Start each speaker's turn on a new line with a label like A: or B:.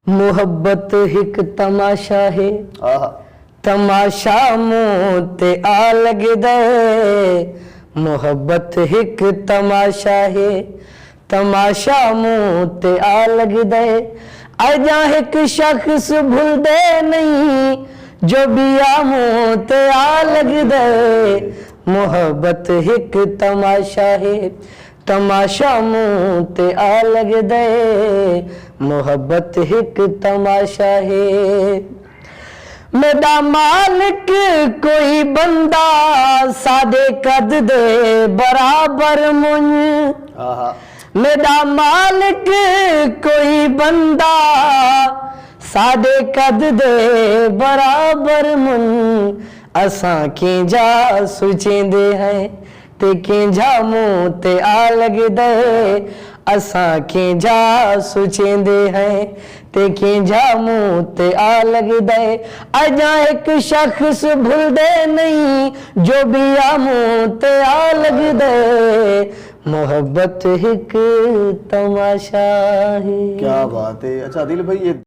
A: मोहब्बत हिक तमाशा है,
B: आहा
A: तमाशा मुंह ते आ लगदा है। मोहब्बत हिक तमाशा है, तमाशा मुंह ते आ लगदा है। अजा एक शख्स भूलदे नहीं, जो बिया मुंह ते आ लगदा है। मोहब्बत हिक तमाशा है, तमाशा मुंह ते आ लगदा है। मोहब्बत हिक तमाशा है। मेरा मालिक कोई बंदा सादे कद दे बराबर मुझ।
B: आहा
A: मेरा मालिक कोई बंदा सादे कद दे बराबर मुझ। असां केंजा सोचेंदे हैं ते केंजा मुंह ते आ लगदा है। असां केंजा सोचेंदे हैं ते केंजा मुंह ते आ लगदा है। अजा एक शख्स भूलदे नहीं, जो बिया मुंह ते आ लगदा है। मोहब्बत हिक तमाशा है।
B: क्या बात है। अच्छा आदिल भाई, ये